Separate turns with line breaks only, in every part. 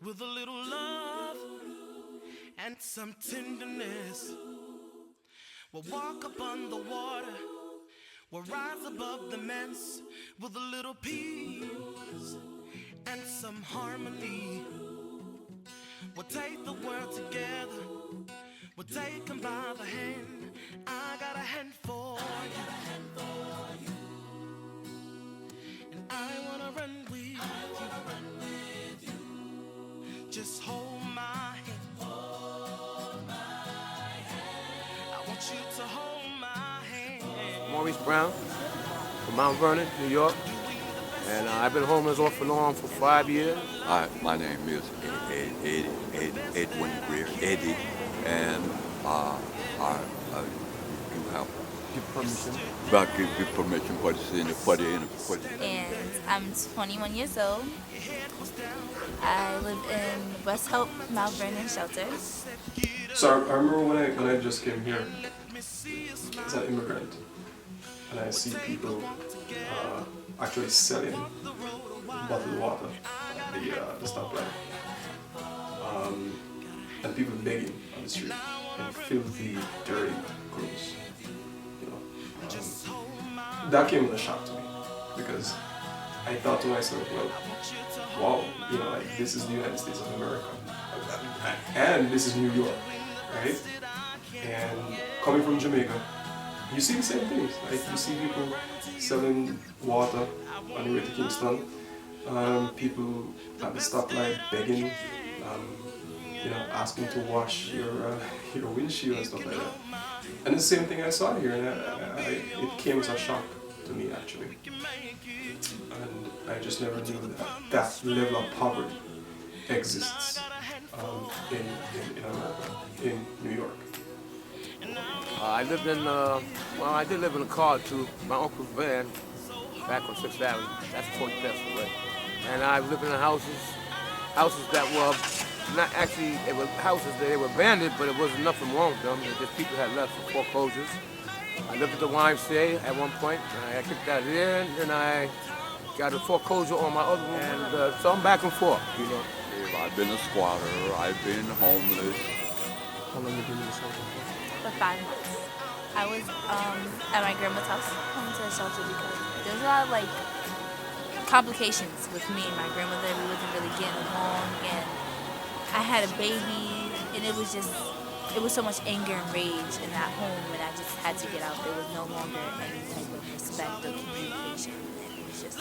with a little love and some tenderness. We'll walk upon the water, we'll rise above the mess with a little peace and some harmony. We'll take the world together, we'll take 'em by the hand. I got a hand for you, and I wanna run with you. Just hold my hand. I want you to hold my hand.
Maurice Brown from Mount Vernon, New York. And I've been homeless off and on for 5 years.
My name is Edwin Greer, Eddie, and I do have
permission.
give permission for the
And I'm 21 years old. I live in West Hope, Mount Vernon shelter.
So I remember when I just came here as an immigrant, and I see people actually selling bottled water at the stoplight, and people begging on the street in filthy, dirty clothes. That came as a shock to me because I thought to myself, well, wow, like this is the United States of America, and this is New York, right? And coming from Jamaica, you see the same things. Like you see people selling water on the way to Kingston, people at the stoplight begging, asking to wash your windshield and stuff like that. And the same thing I saw here, and it came as a shock to me actually. And I just never knew that level of poverty exists in America, in New York.
I lived in, I did live in a car to my uncle's van back on 6th Avenue. That's 45th away. And I lived in houses that were not actually, they were houses that they were abandoned, but it wasn't nothing wrong with them. Just people had left for foreclosures. I lived at the YMCA at one point, and I kicked out of there, and then I got a foreclosure on my other one, and so I'm back and forth,
I've been a squatter, I've been homeless.
How long have you been in the shelter?
For 5 months. I was at my grandma's house, home to a shelter because there's a lot of complications with me and my grandmother. We wasn't really getting along, and I had a baby, and it was so much anger and rage in that home, and I just had to get out. There was no longer any type of respect or communication, and it was just,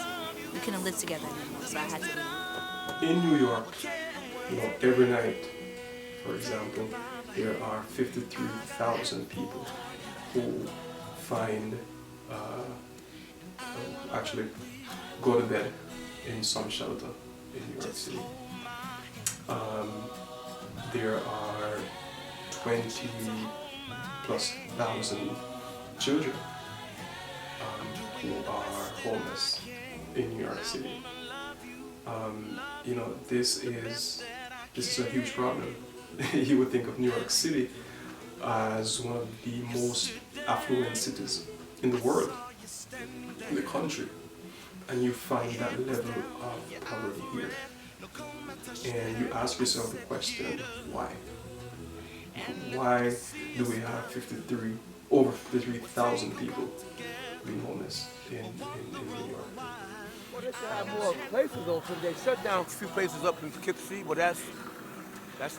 we couldn't live together anymore, so I had to leave.
In New York, every night, for example, there are 53,000 people who actually go to bed in some shelter in New York City. There are 20,000+ children who are homeless in New York City. This is a huge problem. You would think of New York City as one of the most affluent cities in the world, in the country, and you find that level of poverty here. And you ask yourself the question, why? Why do we have over 53,000 people being homeless in New York?
Well, they have more places open. They shut down a few places up in Poughkeepsie, but that's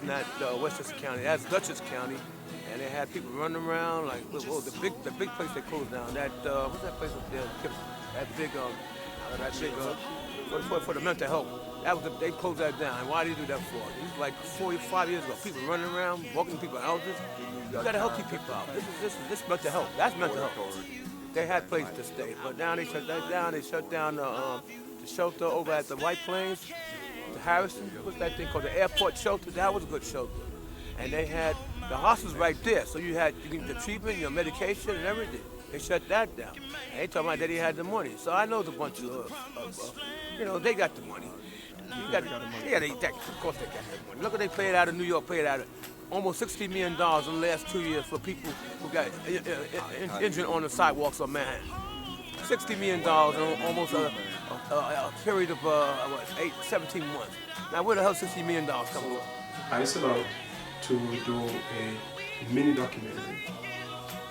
not Westchester County. That's Dutchess County, and they had people running around like, the big place they closed down. That what's that place up there? For the mental health. They closed that down. And why did they do that for? It was like 45 years ago. People running around, walking people houses. You gotta help these people out. This mental health. That's mental health. They had places to stay, but now they shut that down. They shut down the shelter over at the White Plains, the Harrison. What's that thing called? The airport shelter. That was a good shelter. And they had the hospitals right there, so you get the treatment, your medication, and everything. They shut that down. And they told my daddy had the money, so I know the bunch of they got the money. Yeah, of course they got that money. Look what they paid out of New York. Paid out almost $60 million in the last 2 years for people who got injured on the sidewalks of Manhattan. $60 million and almost a period of 17 months. Now where the hell $60 million come
So
from?
I set out to do a mini documentary.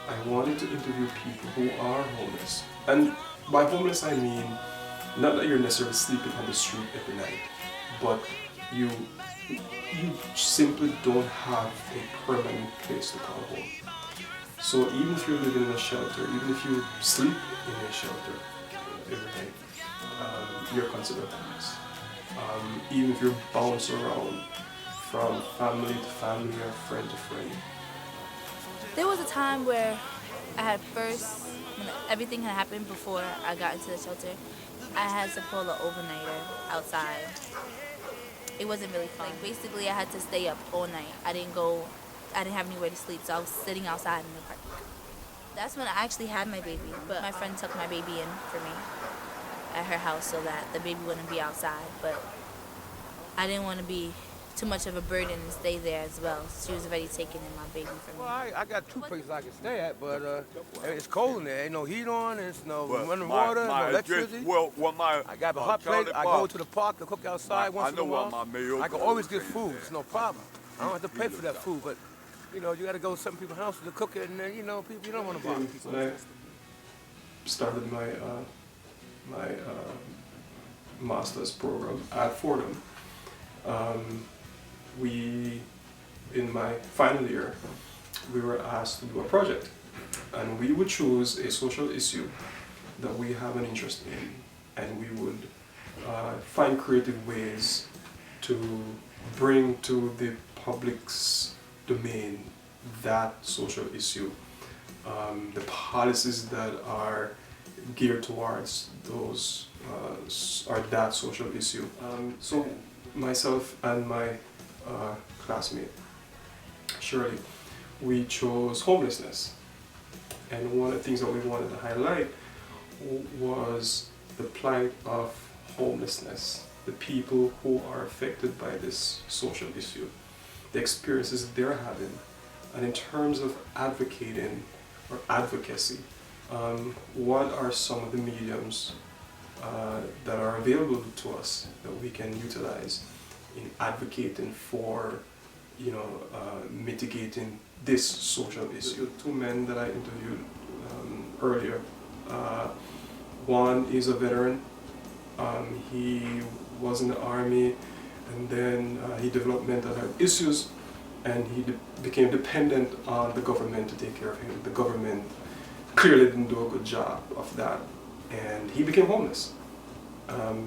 I wanted to interview people who are homeless. And by homeless I mean not that you're necessarily sleeping on the street every night, but you simply don't have a permanent place to call home. So even if you're living in a shelter, even if you sleep in a shelter every night, you're considered homeless. Even if you bounce around from family to family or friend to friend.
There was a time where I had first, when everything had happened before I got into the shelter, I had to pull an overnighter outside. It wasn't really fun. Like basically I had to stay up all night. I didn't have anywhere to sleep, so I was sitting outside in the park. That's when I actually had my baby, but my friend took my baby in for me at her house so that the baby wouldn't be outside, but I didn't want to be too much of a burden and stay there as well. She was already taking in my baby from me.
Well, I got two places I can stay at, but it's cold in there. Ain't no heat on, there's no
Well,
running
my-
water,
my
no electricity.
address- well, my
I got a hot
Charlie
plate. I
Park.
go to the park to cook outside once in a
know
while.
what my meals
I can
are.
always get food. It's no problem. I don't have to pay for that food, but you know, you got to go to some people's houses to cook it, and then you know, people you don't want to bother people.
When I started my master's program at Fordham, in my final year, we were asked to do a project, and we would choose a social issue that we have an interest in, and we would find creative ways to bring to the public's domain that social issue, the policies that are geared towards those or that social issue. So myself and my classmate Shirley, we chose homelessness, and one of the things that we wanted to highlight was the plight of homelessness, the people who are affected by this social issue, the experiences they're having, and in terms of advocating or advocacy, what are some of the mediums that are available to us that we can utilize in advocating for, mitigating this social issue. The two men that I interviewed earlier, one is a veteran. He was in the army, and then he developed mental health issues, and he became dependent on the government to take care of him. The government clearly didn't do a good job of that, and he became homeless.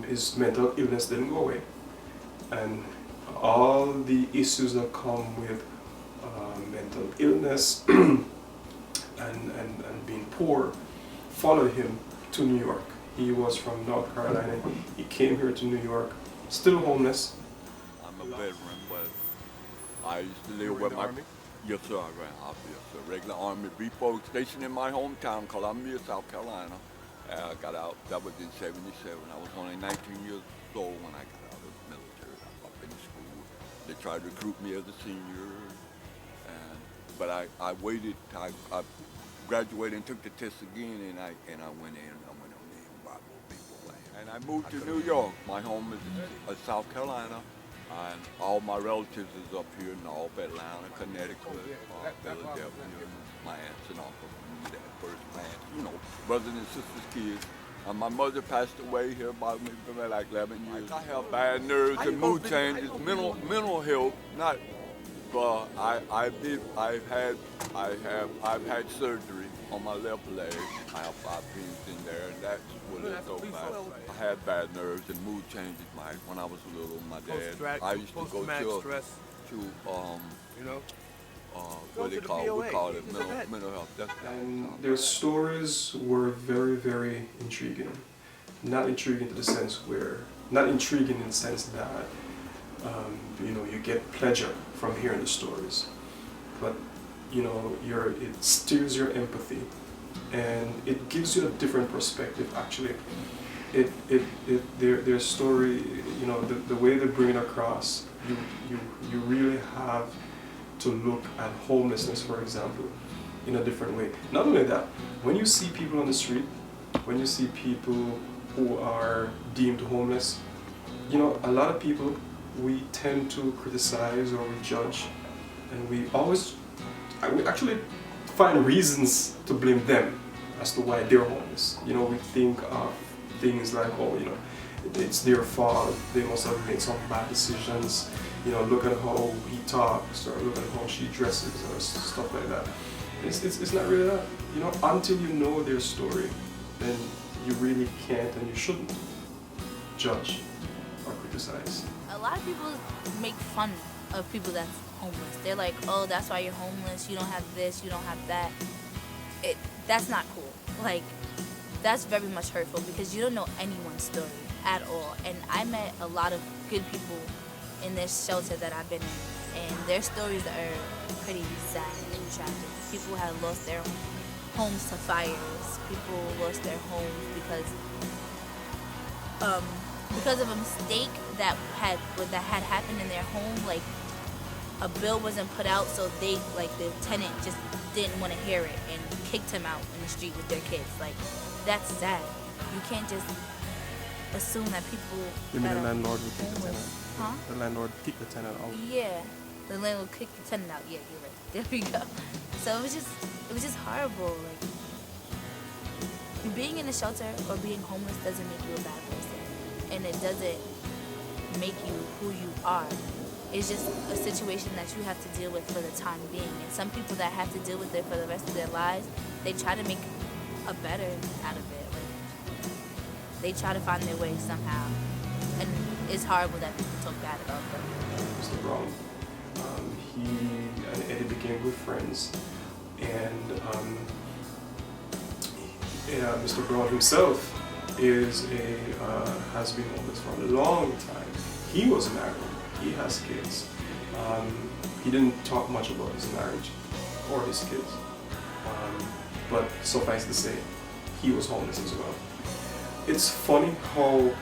His mental illness didn't go away, and all the issues that come with mental illness and being poor followed him to New York. He was from North Carolina. He came here to New York, still homeless.
I'm a veteran, but I used to live with my
Army?
Yes, sir. I ran off a regular Army depot stationed in my hometown, Columbia, South Carolina. I got out. That was in '77. I was only 19 years old when I got out of the military. I was up in school. They tried to recruit me as a senior, but I waited. I graduated and took the test again, and I went in. I went on the Bible people, and I moved to New York. My home is in South Carolina. And all my relatives is up here in North Atlanta, Connecticut, Philadelphia, my aunts and uncles, first my aunts, brothers and sisters' kids. And my mother passed away here about maybe like 11 years. I have bad nerves and mood changes, mental health, not. But I've had surgery on my left leg. I have 5 pins in there, and that's what it's so bad. I had bad nerves and mood changes. When I was little, my dad. I used to go to what we call it, mental health.
And their stories were very, very intriguing. Not intriguing in the sense that you get pleasure from hearing the stories, but it stirs your empathy, and it gives you a different perspective. Actually, their story, the way they bring it across, you really have to look at homelessness, for example, in a different way. Not only that, when you see people on the street, when you see people who are deemed homeless, you know, a lot of people, we tend to criticize or we judge, and we actually find reasons to blame them as to why they're homeless. You know, we think of things like, oh, you know, it's their fault, they must have made some bad decisions, you know, look at how he talks, or look at how she dresses, or stuff like that. It's not really that. You know, until you know their story, then you really can't and you shouldn't judge or criticize.
A lot of people make fun of people that's homeless. They're like, oh, that's why you're homeless, you don't have this, you don't have that. That's not cool. Like, that's very much hurtful because you don't know anyone's story at all. And I met a lot of good people in this shelter that I've been in, and their stories are pretty sad and tragic. People have lost their homes to fires. People lost their homes because of a mistake that had happened in their home. Like, a bill wasn't put out, so the tenant just didn't want to hear it and kicked him out in the street with their kids. Like, that's sad. You can't just assume that people.
You mean the landlord would kick the tenant?
Huh?
The landlord kicked the tenant out.
Yeah, the landlord kicked the tenant out. Yeah, you're right. There we go. So it was just horrible. Like, being in a shelter or being homeless doesn't make you a bad person, and it doesn't make you who you are. It's just a situation that you have to deal with for the time being. And some people that have to deal with it for the rest of their lives, they try to make a better out of it. Like, they try to find their way somehow. And it's horrible that people talk bad about them.
Mr. Brown, he and Eddie became good friends, and Mr. Brown himself has been homeless for a long time. He was married. He has kids. He didn't talk much about his marriage or his kids, but suffice to say, he was homeless as well. It's funny how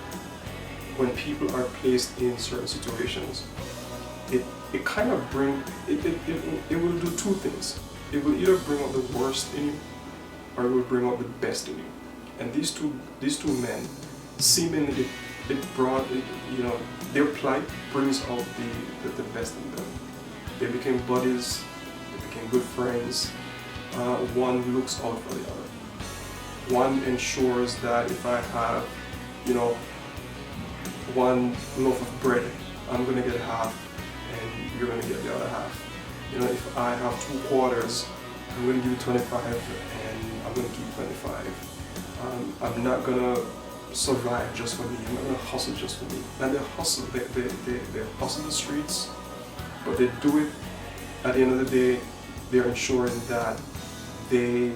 when people are placed in certain situations, it kind of it will do two things. It will either bring out the worst in you, or it will bring out the best in you. And these two men, seemingly, it brought, you know, their plight brings out the best in them. They became buddies, they became good friends. One looks out for the other. One ensures that if I have, you know, one loaf of bread, I'm gonna get half and you're gonna get the other half. You know, if I have 2 quarters, I'm gonna give you 25 and I'm gonna keep 25. I'm not gonna survive just for me. I'm not gonna hustle just for me. And they hustle, they hustle the streets, but they do it. At the end of the day, they're ensuring that they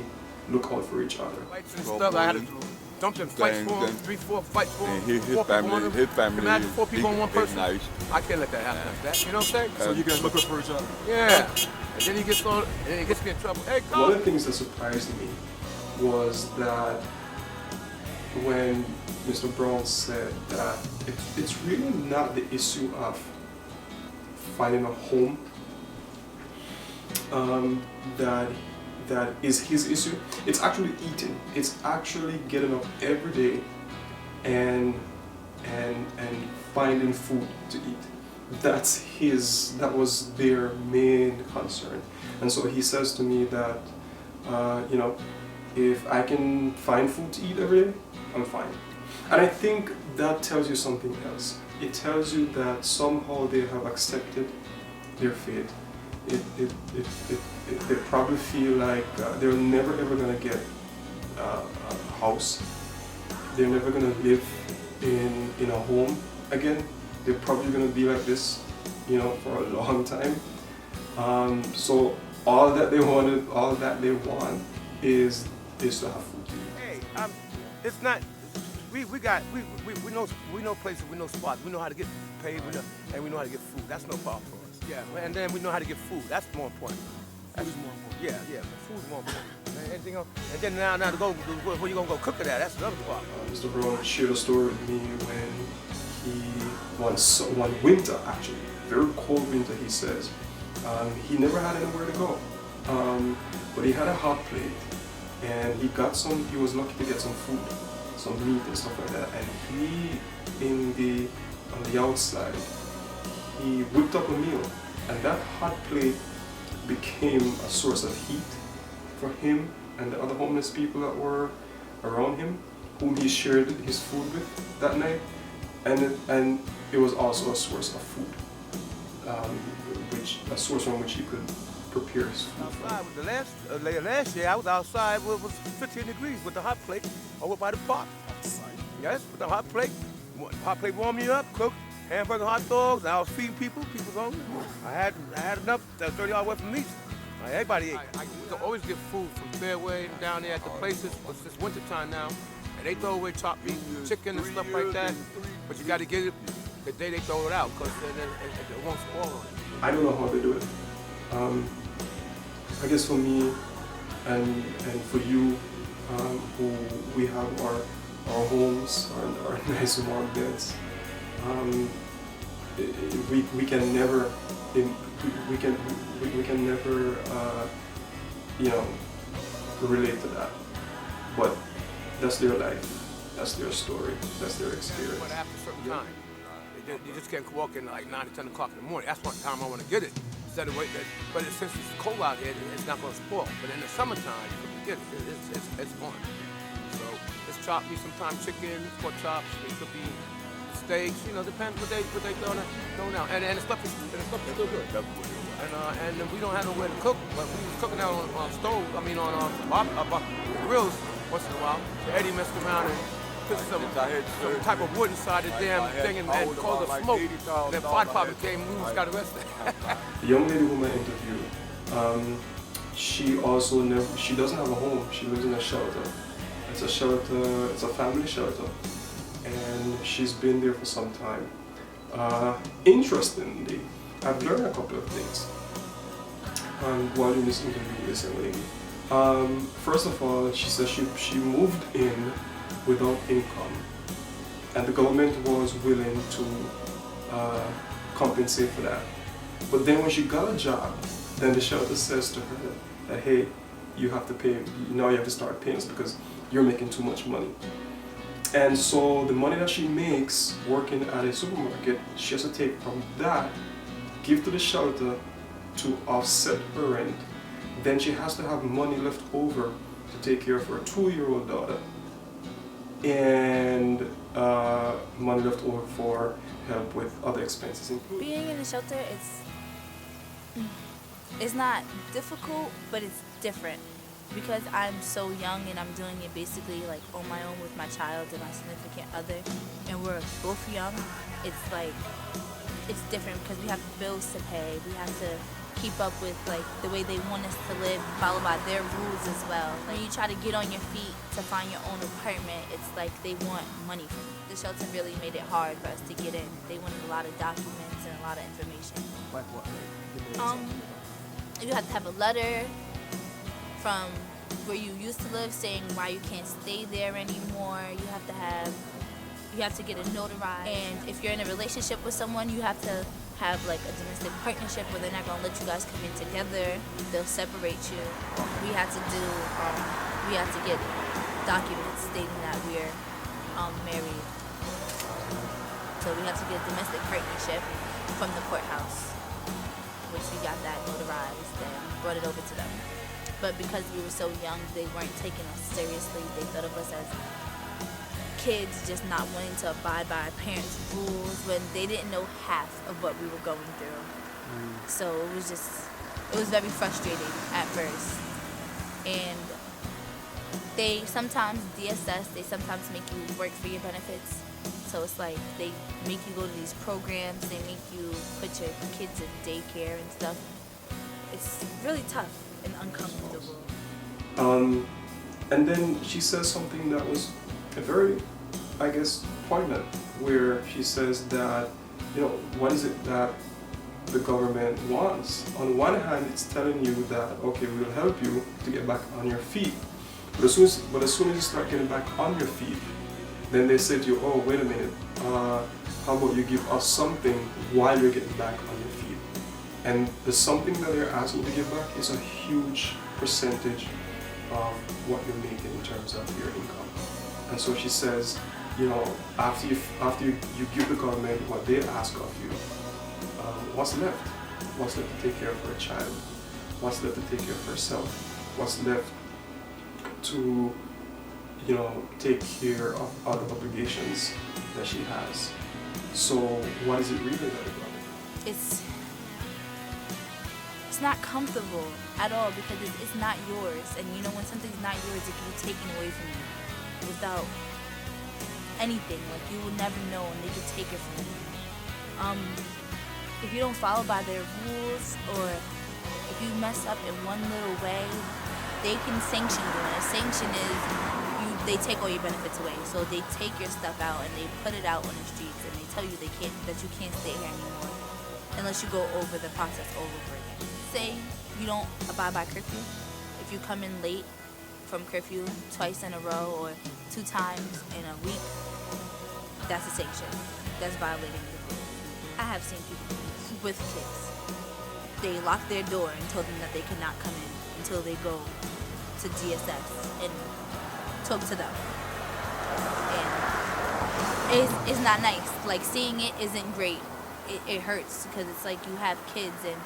look out for each other.
Fights and stuff, I had to dump them fights for him, 3, 4 fights for him.
And his
4 people on him.
family,
Imagine 4 people on one person.
nice.
I can't let that happen like that. You know what I'm saying?
So you guys look out for each other?
Yeah. And then he gets on, and then he gets me in trouble. Hey,
One
go!
of the things that surprised me was that when Mr. Brown said that it's really not the issue of finding a home that is his issue. It's actually eating. It's actually getting up every day and finding food to eat. That was their main concern. And so he says to me that, you know, if I can find food to eat every day, I'm fine. And I think that tells you something else. It tells you that somehow they have accepted their fate. They probably feel like they're never ever gonna get a house. They're never gonna live in a home again. They're probably gonna be like this, you know, for a long time. So all that they want is to have food to eat.
Hey, it's not. We know places, we know spots, we know how to get paid, and we know how to get food. That's no problem for us. Yeah, and then we know how to get food. That's more important.
Food is more important.
Yeah, food's more important. Anything else? And then now to go, where you gonna go cook it at? That's another problem.
Mr. Brown shared a story with me when one winter, actually, very cold winter, he says, he never had anywhere to go, but he had a hot plate, and he was lucky to get some food. some meat and stuff like that. And on the outside, he whipped up a meal, and that hot plate became a source of heat for him and the other homeless people that were around him, whom he shared his food with that night, and it was also a source of food, a source from which he could prepare his food from.
Outside with the last year, I was outside where it was 15 degrees with the hot plate over by the park. Yes, with the hot plate. Hot plate warm me up, cook hamburger, hot dogs, and I was feeding people. People was hungry. I had enough. That 30 hours worth of meat. Everybody ate. I used to always get food from Fairway down there at the places. It's winter time now, and they throw away chopped meat, chicken and stuff like that. But you got to get it the day they throw it out, because it won't spoil on it.
I don't know how they do it. I guess for me and for you, who we have our homes, our nice warm beds, we can never relate to that. But that's their life, that's their story, that's their experience.
But after a certain time, you just can't walk in like 9 or 10 o'clock in the morning. That's what time I want to get it. Instead of waiting, but since it's cold out here, it's not going to spoil. But in the summertime, you can get it. It's on. So it's chopped meat, sometimes chicken, pork chops. It could be steaks. Depends what they throw down. And the stuff is still good. And we don't have nowhere to cook, but we was cooking out on stove. I mean on grills once in a while. So Eddie messed around and put some type of wood inside the damn thing and caused a smoke. And then fire department came, we got arrested.
The young lady whom I interviewed, she doesn't have a home. She lives in a shelter. It's a family shelter, and she's been there for some time. Interestingly, I've learned a couple of things while doing this interview with this young lady. First of all, she says she moved in without income, and the government was willing to compensate for that. But then when she got a job, then the shelter says to her that, hey, you have to pay, now you have to start paying us because you're making too much money. And so the money that she makes working at a supermarket, she has to take from that, give to the shelter to offset her rent. Then she has to have money left over to take care of her 2-year-old daughter, and money left over for help with other expenses.
Being in the shelter, it's not difficult, but it's different. Because I'm so young and I'm doing it basically like on my own with my child and my significant other, and we're both young, it's different because we have bills to pay. We have to keep up with like the way they want us to live, follow by their rules as well. When you try to get on your feet to find your own apartment, it's like they want money from you. The shelter really made it hard for us to get in. They wanted a lot of documents and a lot of information.
Like what?
You have to have a letter from where you used to live saying why you can't stay there anymore. You have to get it notarized. And if you're in a relationship with someone, you have to have like a domestic partnership where they're not gonna let you guys come in together. They'll separate you. We had to get documents stating that we're married. So we have to get a domestic partnership from the courthouse, which we got that notarized and brought it over to them. But because we were so young, they weren't taking us seriously. They thought of us as kids just not wanting to abide by our parents' rules when they didn't know half of what we were going through. So it was very frustrating at first. And they sometimes DSS, they sometimes make you work for your benefits. So it's like they make you go to these programs, they make you put your kids in daycare and stuff. It's really tough and uncomfortable.
And then she says something that was very, I guess, poignant, where she says that, what is it that the government wants? On one hand, it's telling you that, okay, we'll help you to get back on your feet. But as soon as you start getting back on your feet, then they say to you, oh, wait a minute, how about you give us something while you're getting back on your feet? And the something that they're asking you to give back is a huge percentage of what you're making in terms of your income. And so she says, after you give the government what they ask of you, what's left? What's left to take care of her child? What's left to take care of herself? What's left to, take care of other obligations that she has? So what is it really about?
It's not comfortable at all because it's not yours. And when something's not yours, it can be taken away from you without anything. Like, you will never know, and they can take it from you. If you don't follow by their rules, or if you mess up in one little way, they can sanction you. And a sanction is they take all your benefits away. So they take your stuff out and they put it out on the streets, and they tell you that you can't stay here anymore unless you go over the process over again. Say you don't abide by curfew. If you come in late from curfew twice in a row or 2 times in a week, that's a sanction. That's violating the rule. I have seen people with kids. They lock their door and told them that they cannot come in until they go to DSS and talk to them. And it's not nice. Like, seeing it isn't great. It hurts because it's like you have kids, and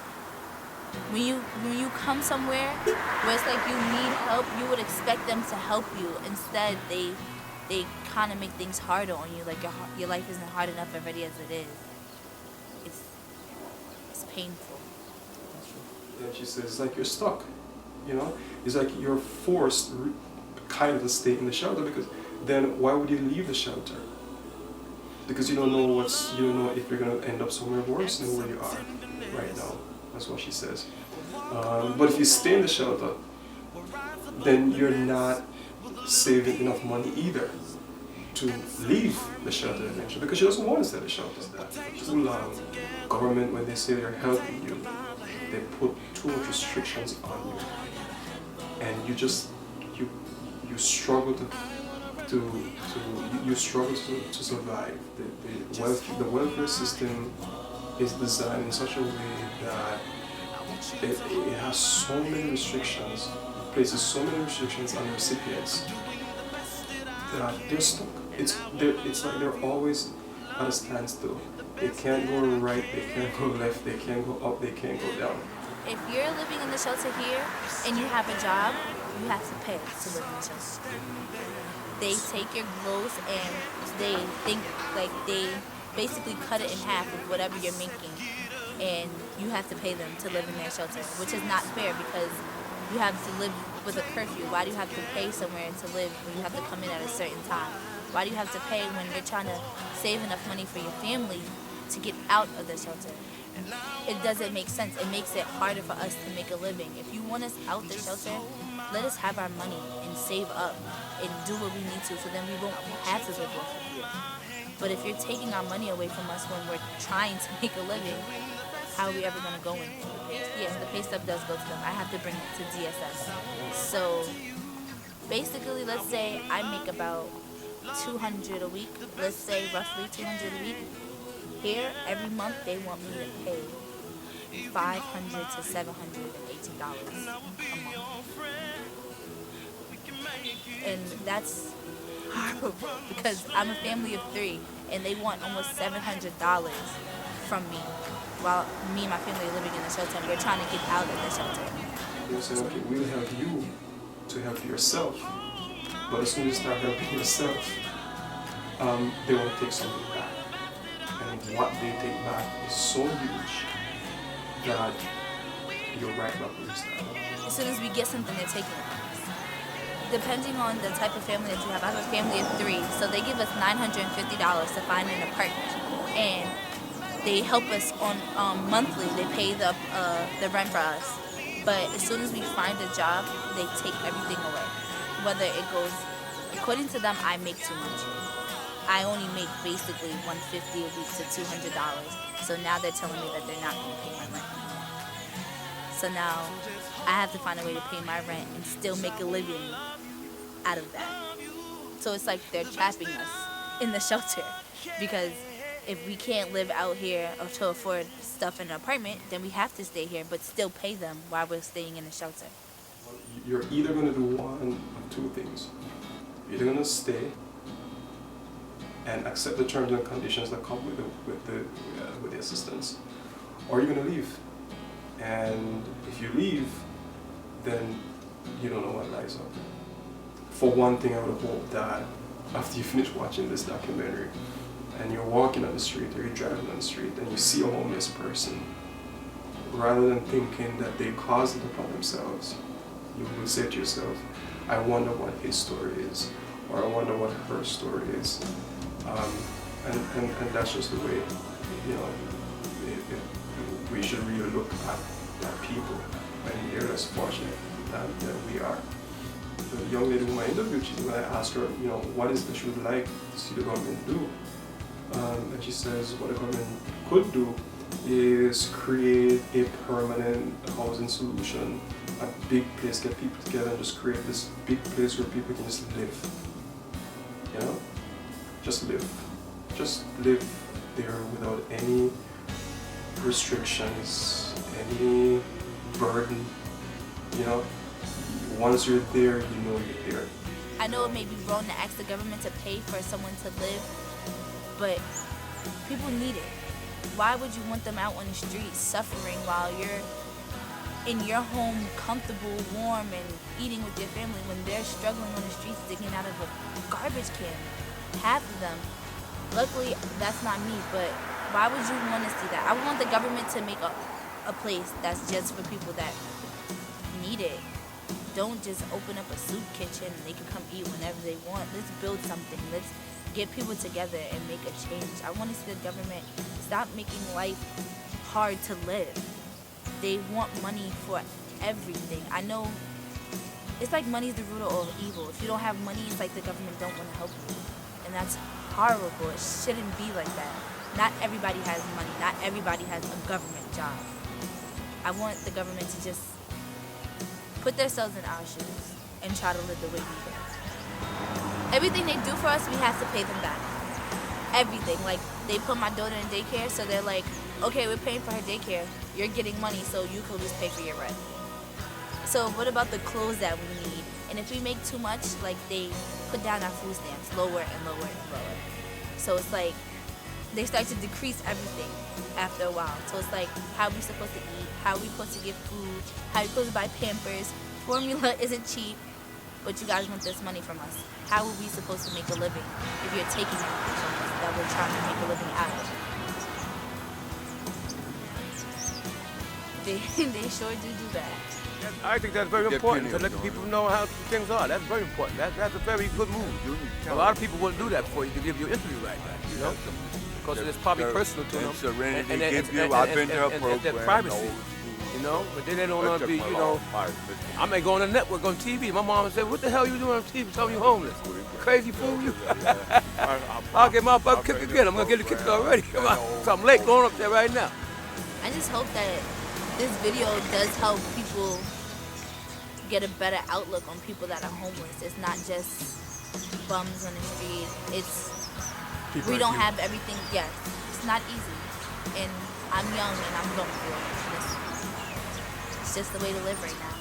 when you come somewhere where it's like you need help, you would expect them to help you. Instead, they kind of make things harder on you. Like, your life isn't hard enough already as it is. It's painful.
And she says, it's like you're stuck. It's like you're forced kind of to stay in the shelter, because then why would you leave the shelter? Because you don't know if you're gonna end up somewhere worse than where you are right now. That's what she says. But if you stay in the shelter, then you're not saving enough money either to leave the shelter eventually, because she doesn't want to stay in the shelter. Government, when they say they're helping you, they put too much restrictions on you, and you struggle to survive. The welfare system is designed in such a way that it has so many restrictions, places so many restrictions on the recipients that they're stuck. It's like they're always at a standstill. They can't go right, they can't go left, they can't go up, they can't go down.
If you're living in the shelter here and you have a job, you have to pay to live in the shelter. They take your gross and they basically cut it in half of whatever you're making, and you have to pay them to live in their shelter, which is not fair because you have to live with a curfew. Why do you have to pay somewhere to live when you have to come in at a certain time? Why do you have to pay when you're trying to save enough money for your family to get out of the shelter? It doesn't make sense. It makes it harder for us to make a living. If you want us out the shelter, let us have our money and save up and do what we need to, so then we won't have to live off of here. But if you're taking our money away from us when we're trying to make a living, how are we ever going to go in? Yes, the pay stub does go to them. I have to bring it to DSS. So basically, let's say I make about $200 a week. Let's say roughly $200 a week. Here, every month, they want me to pay $500 to $718 a month. And that's horrible because I'm a family of 3, and they want almost $700 from me, while me and my family are living in the shelter, and we're trying to get out of the shelter.
They say, okay, we'll help you to help yourself, but as soon as you start helping yourself, they want to take something back. And what they take back is so huge that you're right back where you started.
As soon as we get something, they're taking it. Depending on the type of family that you have, I have a family of 3, so they give us $950 to find an apartment, and they help us on monthly. They pay the rent for us, but as soon as we find a job, they take everything away. Whether it goes, according to them, I make too much. I only make basically $150 a week to $200. So now they're telling me that they're not going to pay my rent anymore. So now I have to find a way to pay my rent and still make a living out of that. So it's like they're trapping us in the shelter, because if we can't live out here or to afford stuff in an apartment, then we have to stay here but still pay them while we're staying in the shelter.
You're either going to do one of 2 things. You're either going to stay and accept the terms and conditions that come with the assistance, or you're gonna leave. And if you leave, then you don't know what lies up. For one thing, I would hope that after you finish watching this documentary and you're walking on the street or you're driving on the street and you see a homeless person, rather than thinking that they caused it upon themselves, you will say to yourself, I wonder what his story is, or I wonder what her story is. And that's just the way, you know, we should really look at people, and they're less fortunate than we are. The young lady whom I interviewed, when I asked her, you know, what is it that she would like to see the government do? And she says what the government could do is create a permanent housing solution, a big place, get people together and just create this big place where people can just live. You know? Just live. Just live there without any restrictions, any burden. You know? Once you're there, you know you're there.
I know it may be wrong to ask the government to pay for someone to live, but people need it. Why would you want them out on the streets suffering while you're in your home, comfortable, warm, and eating with your family when they're struggling on the streets digging out of a garbage can? Half of them. Luckily, that's not me, but why would you want to see that? I want the government to make a place that's just for people that need it. Don't just open up a soup kitchen and they can come eat whenever they want. Let's build something. Let's get people together and make a change. I want to see the government stop making life hard to live. They want money for everything. I know it's like money's the root of all evil. If you don't have money, it's like the government don't want to help you. And that's horrible. It shouldn't be like that. Not everybody has money. Not everybody has a government job. I want the government to just put themselves in our shoes and try to live the way we live. Everything they do for us, we have to pay them back. Everything. Like, they put my daughter in daycare, so they're like, okay, we're paying for her daycare. You're getting money, so you could just pay for your rent. So what about the clothes that we need? And if we make too much, like, they put down our food stamps lower and lower and lower. So it's like, they start to decrease everything after a while. So it's like, how are we supposed to eat? How are we supposed to get food? How are we supposed to buy Pampers? Formula isn't cheap, but you guys want this money from us. How are we supposed to make a living if you're taking everything from us that we're trying to make a living out of? They sure do that.
I think that's very important to let the people know how things are. That's very important. That's a very good move. A lot of people wouldn't do that before you to give you an interview like that, you know? Because it's probably personal to them.
Serenity
and
give you, I've been to a program.
Their privacy, you know? But then they don't want to be, you know, I may go on the network on TV. My mom would say, what the hell are you doing on TV telling you homeless? You crazy fool, you. I'll get my butt kicked again. I'm going to get it kicked already. Come on. So I'm late going up there right now.
I just hope that this video does help people get a better outlook on people that are homeless. It's not just bums on the street. It's
People
we
like
don't
you.
have everything. Yes, it's not easy, and I'm young and I'm going through it. It's just the way to live right now.